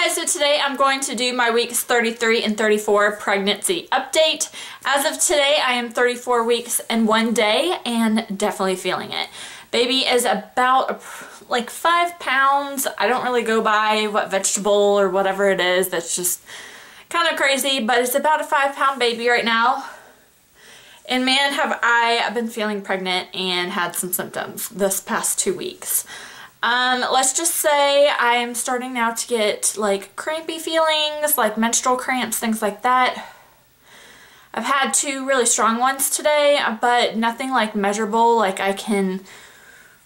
Guys, so today I'm going to do my weeks 33 and 34 pregnancy update. As of today, I am 34 weeks and 1 day and definitely feeling it. Baby is about like 5 pounds. I don't really go by what vegetable or whatever it is. That's just kind of crazy, but it's about a 5-pound baby right now. And man, have I been feeling pregnant and had some symptoms this past 2 weeks. Let's just say I am starting now to get like crampy feelings, like menstrual cramps, things like that. I've had 2 really strong ones today, but nothing like measurable, like I can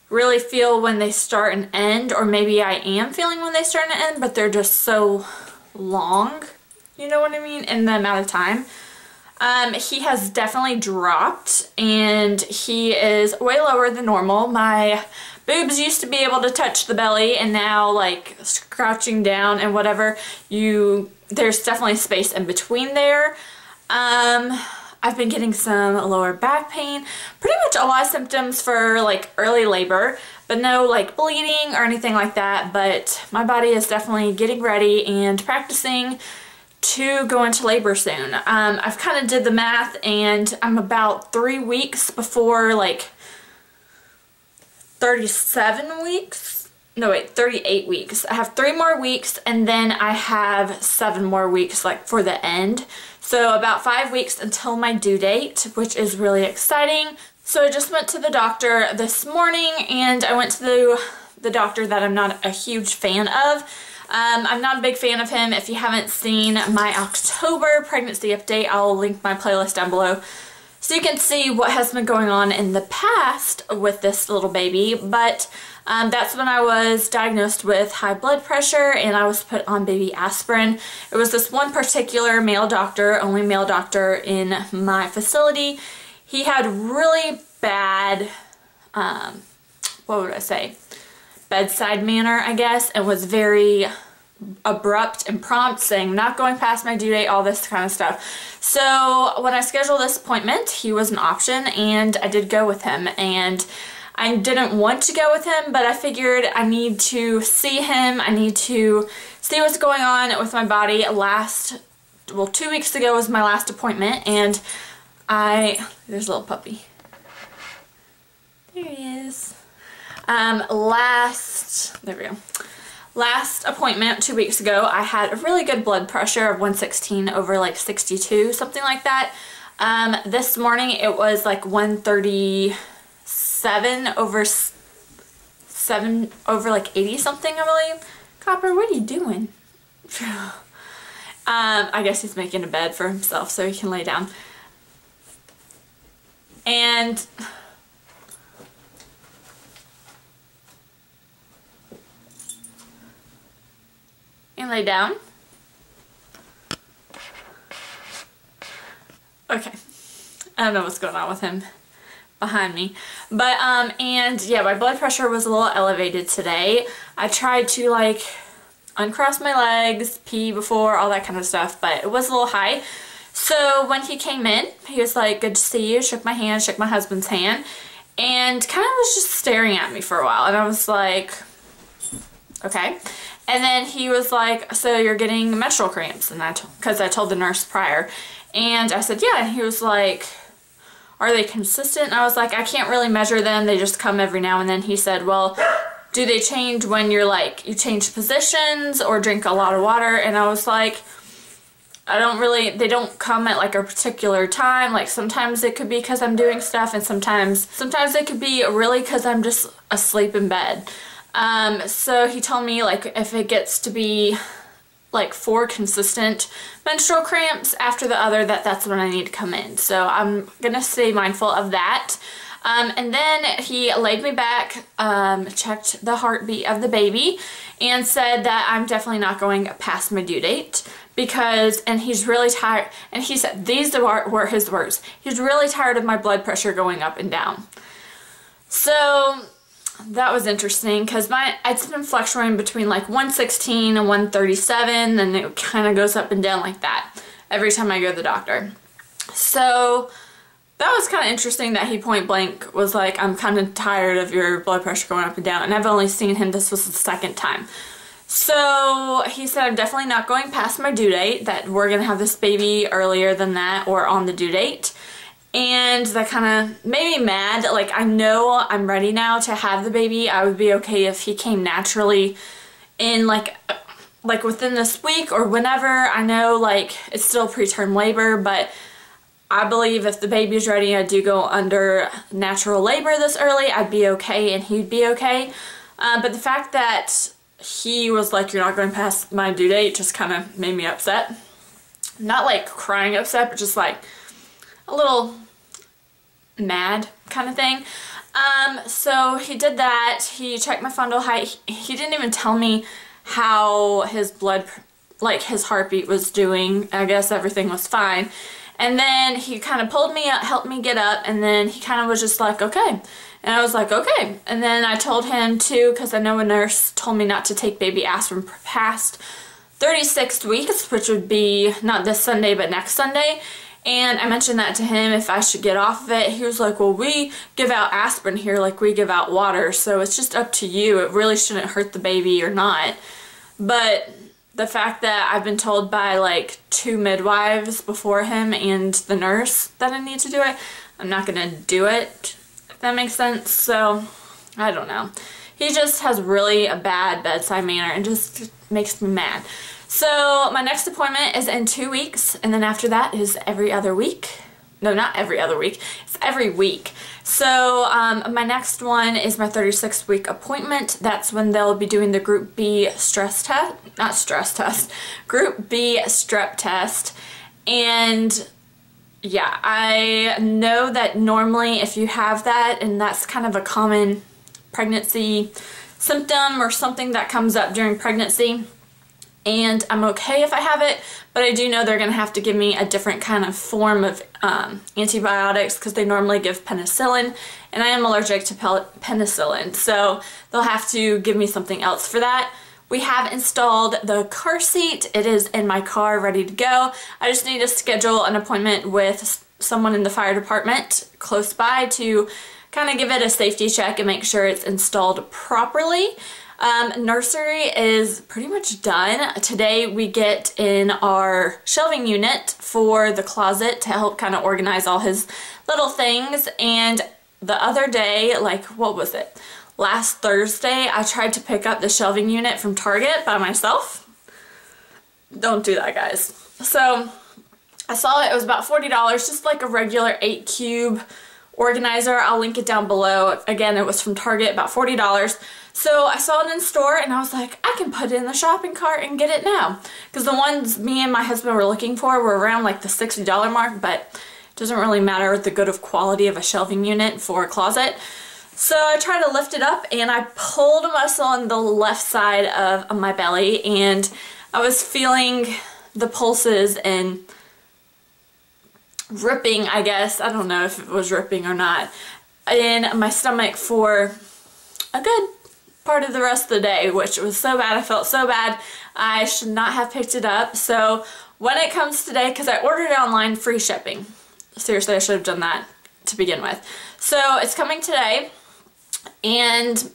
really feel when they start and end, or maybe I am feeling when they start and end, but they're just so long, you know what I mean, in the amount of time. He has definitely dropped and he is way lower than normal. My boobs used to be able to touch the belly, and now like crouching down and whatever, there's definitely space in between there. I've been getting some lower back pain, pretty much a lot of symptoms for like early labor, but no like bleeding or anything like that. But my body is definitely getting ready and practicing to go into labor soon. I've kind of did the math and I'm about 3 weeks before like 37 weeks. No wait, 38 weeks. I have 3 more weeks and then I have 7 more weeks like for the end. So about 5 weeks until my due date, which is really exciting. So I just went to the doctor this morning, and I went to the doctor that I'm not a huge fan of. I'm not a big fan of him. If you haven't seen my October pregnancy update, I'll link my playlist down below so you can see what has been going on in the past with this little baby. But that's when I was diagnosed with high blood pressure and I was put on baby aspirin. It was this one particular male doctor, only male doctor in my facility. He had really bad, what would I say, bedside manner, I guess, and was very abrupt and prompt, saying not going past my due date, all this kind of stuff. So when I scheduled this appointment, he was an option and I did go with him. And I didn't want to go with him, but I figured I need to see him. I need to see what's going on with my body. 2 weeks ago was my last appointment, and there's a little puppy. There he is. There we go. Last appointment 2 weeks ago, I had a really good blood pressure of 116 over like 62, something like that. This morning it was like 137 over 7 over like 80 something, I believe. Copper, what are you doing? I guess he's making a bed for himself so he can lay down. And lay down. Okay. I don't know what's going on with him behind me. But, and yeah, my blood pressure was a little elevated today. I tried to like uncross my legs, pee before, all that kind of stuff, but it was a little high. So when he came in, he was like, "Good to see you," shook my hand, shook my husband's hand, and kind of was just staring at me for a while. And I was like, okay. And then he was like, "So you're getting menstrual cramps?" And because I told the nurse prior. And I said, "Yeah." And he was like, "Are they consistent?" And I was like, "I can't really measure them. They just come every now and then." He said, "Well, do they change when you're like, you change positions or drink a lot of water?" And I was like, they don't come at like a particular time. Like sometimes it could be because I'm doing stuff, and sometimes it could be really because I'm just asleep in bed. So he told me like if it gets to be like 4 consistent menstrual cramps after the other, that's when I need to come in. So I'm gonna stay mindful of that. And then he laid me back, checked the heartbeat of the baby, and said that I'm definitely not going past my due date and he's really tired. And he said, these were his words, "He's really tired of my blood pressure going up and down." So that was interesting because it's been fluctuating between like 116 and 137, and it kind of goes up and down like that every time I go to the doctor. So that was kind of interesting that he point blank was like, "I'm kind of tired of your blood pressure going up and down." And I've only seen him, this was the 2nd time. So he said I'm definitely not going past my due date, that we're going to have this baby earlier than that or on the due date. And that kind of made me mad. Like, I know I'm ready now to have the baby. I would be okay if he came naturally in like within this week or whenever. I know like it's still preterm labor, but I believe if the baby's ready, I do go under natural labor this early, I'd be okay and he'd be okay. But the fact that he was like, you're not going past my due date, just kind of made me upset. Not like crying upset, but just like a little mad kind of thing. So he did that. He checked my fundal height. He didn't even tell me how his blood, like his heartbeat was doing. I guess everything was fine. And then he kind of pulled me up, helped me get up, and then he kind of was just like, okay. And I was like, okay. And then I told him too, because I know a nurse told me not to take baby aspirin past 36 weeks, which would be not this Sunday, but next Sunday. And I mentioned that to him, if I should get off of it. He was like, well, we give out aspirin here like we give out water, so it's just up to you. It really shouldn't hurt the baby or not. But the fact that I've been told by like 2 midwives before him and the nurse that I need to do it, I'm not going to do it, if that makes sense. So, I don't know. He just has really a bad bedside manner and just makes me mad. So my next appointment is in 2 weeks, and then after that is every other week. No, not every other week. It's every week. So my next one is my 36-week appointment. That's when they'll be doing the Group B stress test. Not stress test. Group B strep test. And yeah, I know that normally if you have that, and that's kind of a common pregnancy symptom or something that comes up during pregnancy, and I'm okay if I have it, but I do know they're going to have to give me a different kind of form of antibiotics, because they normally give penicillin, and I am allergic to penicillin, so they'll have to give me something else for that. We have installed the car seat. It is in my car ready to go. I just need to schedule an appointment with someone in the fire department close by to kind of give it a safety check and make sure it's installed properly. Nursery is pretty much done. Today we get in our shelving unit for the closet to help kind of organize all his little things. And the other day, like, what was it? Last Thursday, I tried to pick up the shelving unit from Target by myself. Don't do that, guys. So I saw it was about $40, just like a regular 8-cube organizer. I'll link it down below. Again, it was from Target, about $40. So I saw it in store and I was like, I can put it in the shopping cart and get it now. Because the ones me and my husband were looking for were around like the $60 mark, but it doesn't really matter the good of quality of a shelving unit for a closet. So I tried to lift it up and I pulled a muscle on the left side of my belly, and I was feeling the pulses and ripping, I guess. I don't know if it was ripping or not, in my stomach for a good part of the rest of the day, which was so bad. I felt so bad. I should not have picked it up. So when it comes today, because I ordered it online, free shipping. Seriously, I should have done that to begin with. So it's coming today, and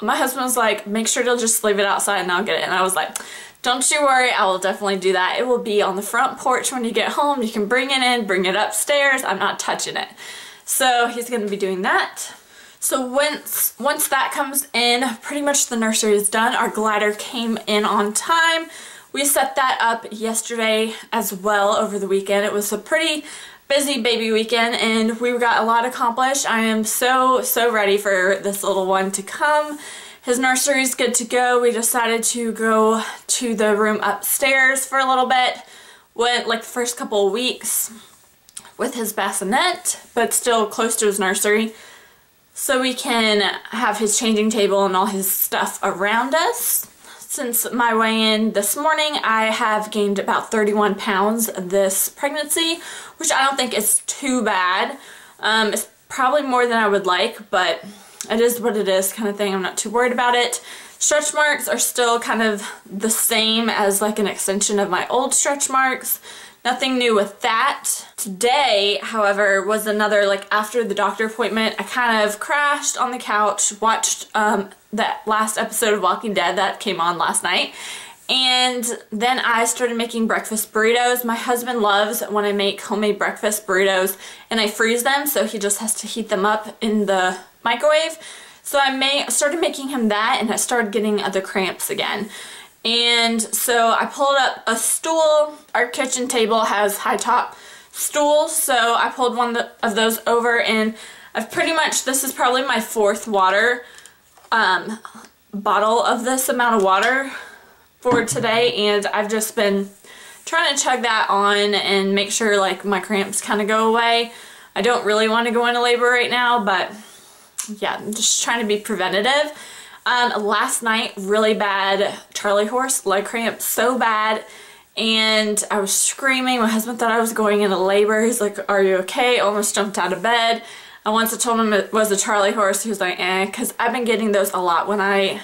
my husband was like, make sure to just leave it outside and I'll get it. And I was like, don't you worry, I will definitely do that. It will be on the front porch when you get home. You can bring it in, bring it upstairs. I'm not touching it. So he's going to be doing that. So once that comes in, pretty much the nursery is done. Our glider came in on time. We set that up yesterday as well over the weekend. It was a pretty busy baby weekend and we got a lot accomplished. I am so ready for this little one to come. His nursery is good to go. We decided to go to the room upstairs for a little bit. Went like the first couple of weeks with his bassinet, but still close to his nursery, so we can have his changing table and all his stuff around us. Since my weigh-in this morning, I have gained about 31 pounds this pregnancy, which I don't think is too bad. It's probably more than I would like, but it is what it is kind of thing. I'm not too worried about it. Stretch marks are still kind of the same as like an extension of my old stretch marks. nothing new with that. Today, however, was another, like, after the doctor appointment, I kind of crashed on the couch, watched that last episode of Walking Dead that came on last night, and then I started making breakfast burritos. My husband loves when I make homemade breakfast burritos and I freeze them, so he just has to heat them up in the microwave. So I started making him that, and I started getting the cramps again. And so I pulled up a stool. Our kitchen table has high top stools, so I pulled one of those over, and I've pretty much, this is probably my 4th water bottle of this amount of water for today, and I've just been trying to chug that on and make sure like my cramps kind of go away. I don't really want to go into labor right now, but yeah, I'm just trying to be preventative. Last night, really bad Charlie horse leg cramp, so bad, and I was screaming. My husband thought I was going into labor. He's like, "Are you okay?" Almost jumped out of bed. And once I told him it was a Charlie horse, he was like, "Eh," because I've been getting those a lot when I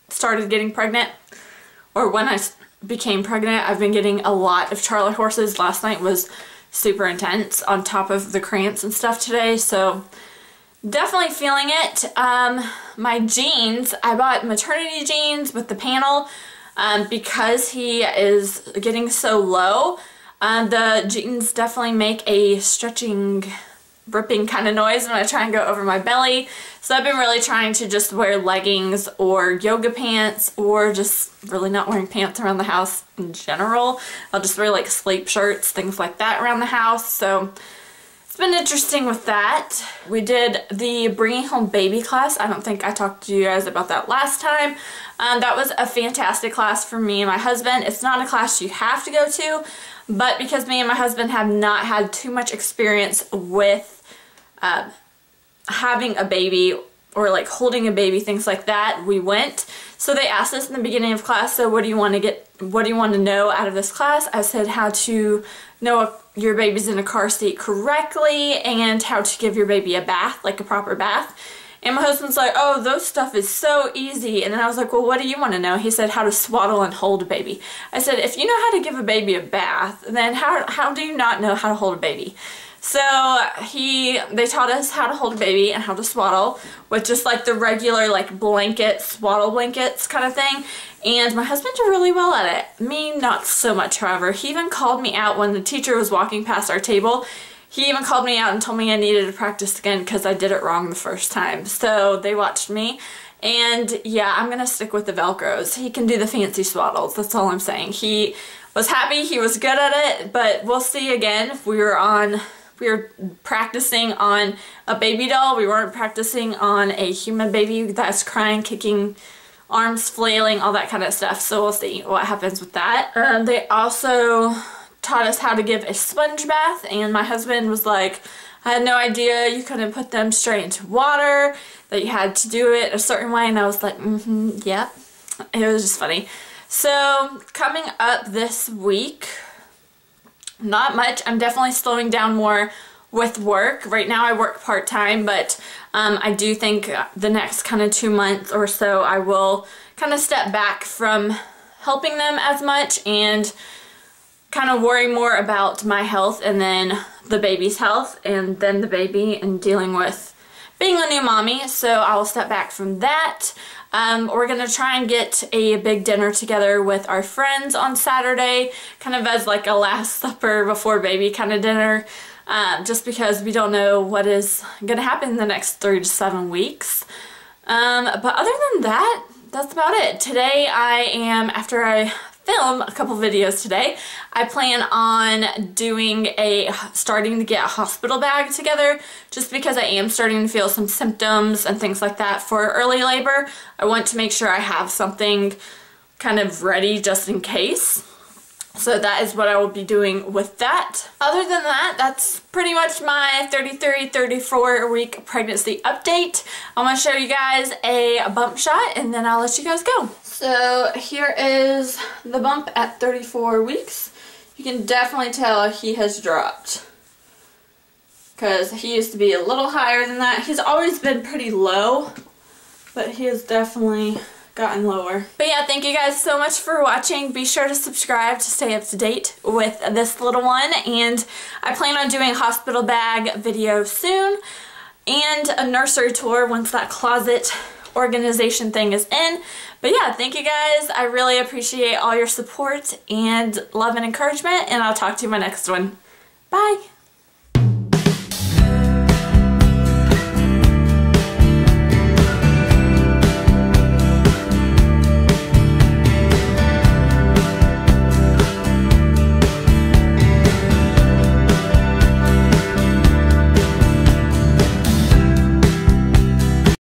started getting pregnant, or when I became pregnant. I've been getting a lot of Charlie horses. Last night was super intense on top of the cramps and stuff today, so definitely feeling it. My jeans, I bought maternity jeans with the panel because he is getting so low. The jeans definitely make a stretching, ripping kind of noise when I try and go over my belly. So I've been really trying to just wear leggings or yoga pants, or just really not wearing pants around the house in general. I'll just wear like sleep shirts, things like that around the house. So it's been interesting with that. We did the Bringing Home Baby class. I don't think I talked to you guys about that last time. That was a fantastic class for me and my husband. It's not a class you have to go to, but because me and my husband have not had too much experience with having a baby or like holding a baby, things like that, we went. So they asked us in the beginning of class, so what do you want to know out of this class? I said how to know your baby's in a car seat correctly, and how to give your baby a bath, like a proper bath. And my husband's like, "Oh, those stuff is so easy." And then I was like, "Well, what do you want to know?" He said how to swaddle and hold a baby. I said, if you know how to give a baby a bath, then how do you not know how to hold a baby? So they taught us how to hold a baby and how to swaddle with just like the regular like blanket, swaddle blankets kind of thing. And my husband did really well at it. Me, not so much, however. He even called me out when the teacher was walking past our table. He even called me out and told me I needed to practice again because I did it wrong the first time. So they watched me. And yeah, I'm going to stick with the Velcros. He can do the fancy swaddles. That's all I'm saying. He was happy. He was good at it. But we'll see again if we were practicing on a baby doll. We weren't practicing on a human baby that's crying, kicking, arms flailing, all that kind of stuff. So we'll see what happens with that. They also taught us how to give a sponge bath, and my husband was like, "I had no idea you couldn't put them straight into water, that you had to do it a certain way." And I was like, yeah. It was just funny. So coming up this week, not much. I'm definitely slowing down more with work. Right now I work part-time, but I do think the next kind of 2 months or so I will kind of step back from helping them as much and kind of worry more about my health and then the baby's health and then the baby and dealing with being a new mommy. So I will step back from that. We're going to try and get a big dinner together with our friends on Saturday, kind of as like a last supper before baby kind of dinner, just because we don't know what is going to happen in the next 3 to 7 weeks. But other than that, that's about it. Today after I film a couple videos today, I plan on starting to get a hospital bag together, just because I am starting to feel some symptoms and things like that for early labor. I want to make sure I have something kind of ready just in case. So that is what I will be doing with that. Other than that, that's pretty much my 34 week pregnancy update. I want to show you guys a bump shot and then I'll let you guys go. So here is the bump at 34 weeks. You can definitely tell he has dropped, because he used to be a little higher than that. He's always been pretty low, but he has definitely gotten lower. But yeah, thank you guys so much for watching. Be sure to subscribe to stay up to date with this little one, and I plan on doing a hospital bag video soon and a nursery tour once that closet organization thing is in. But yeah, thank you guys. I really appreciate all your support and love and encouragement, and I'll talk to you in my next one. Bye!